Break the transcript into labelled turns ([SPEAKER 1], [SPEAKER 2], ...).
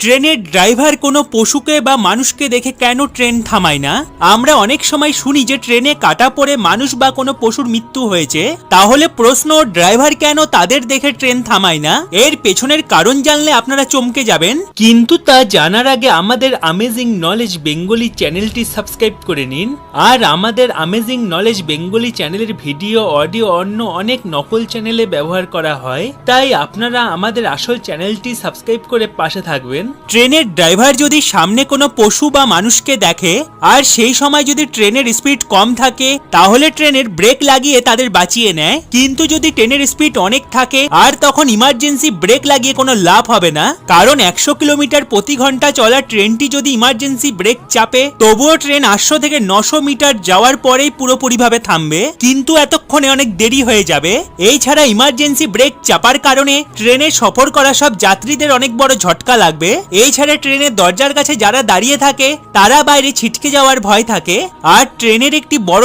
[SPEAKER 1] ট্রেনের ড্রাইভার কোনো পশুকে বা মানুষকে দেখে কেন ট্রেন থামায় না? আমরা অনেক সময় শুনি যে ট্রেনে কাটা পড়ে মানুষ বা কোনো পশুর মৃত্যু হয়েছে। তাহলে প্রশ্ন, ড্রাইভার কেন তাদের দেখে ট্রেন থামায় না? এর পেছনের কারণ জানলে আপনারা চমকে যাবেন। কিন্তু তা জানার আগে আমাদের অ্যামেজিং নলেজ বেঙ্গলি চ্যানেলটি সাবস্ক্রাইব করে নিন। আর আমাদের অ্যামেজিং নলেজ বেঙ্গলি চ্যানেলের ভিডিও, অডিও অন্য অনেক নকল চ্যানেলে ব্যবহার করা হয়, তাই আপনারা আমাদের আসল চ্যানেলটি সাবস্ক্রাইব করে পাশে থাকবেন। ট্রেনের ড্রাইভার যদি সামনে কোনো পশু বা মানুষকে দেখে আর সেই সময় যদি ট্রেনের স্পিড কম থাকে, তাহলে ট্রেনের ব্রেক লাগিয়ে তাদের বাঁচিয়ে নেয়। কিন্তু যদি ট্রেনের স্পিড অনেক থাকে আর তখন ইমার্জেন্সি ব্রেক লাগিয়ে কোনো লাভ হবে না, কারণ 100 কিলোমিটার প্রতি ঘন্টা চলা ট্রেনটি যদি ইমার্জেন্সি ব্রেক চাপে, তবুও ট্রেন 800 থেকে 900 মিটার যাওয়ার পরেই পুরোপুরিভাবে থামবে, কিন্তু এতক্ষণে অনেক দেরি হয়ে যাবে। এই ছাড়া ইমার্জেন্সি ব্রেক চাপার কারণে ট্রেনে সফর করা সব যাত্রীদের অনেক বড় ঝটকা লাগবে। এই ছাড়া ট্রেনের দরজার কাছে যারা দাঁড়িয়ে থাকে তারা বাইরে ছিটকে যাওয়ার ভয় থাকে। আর ট্রেনের একটি বড়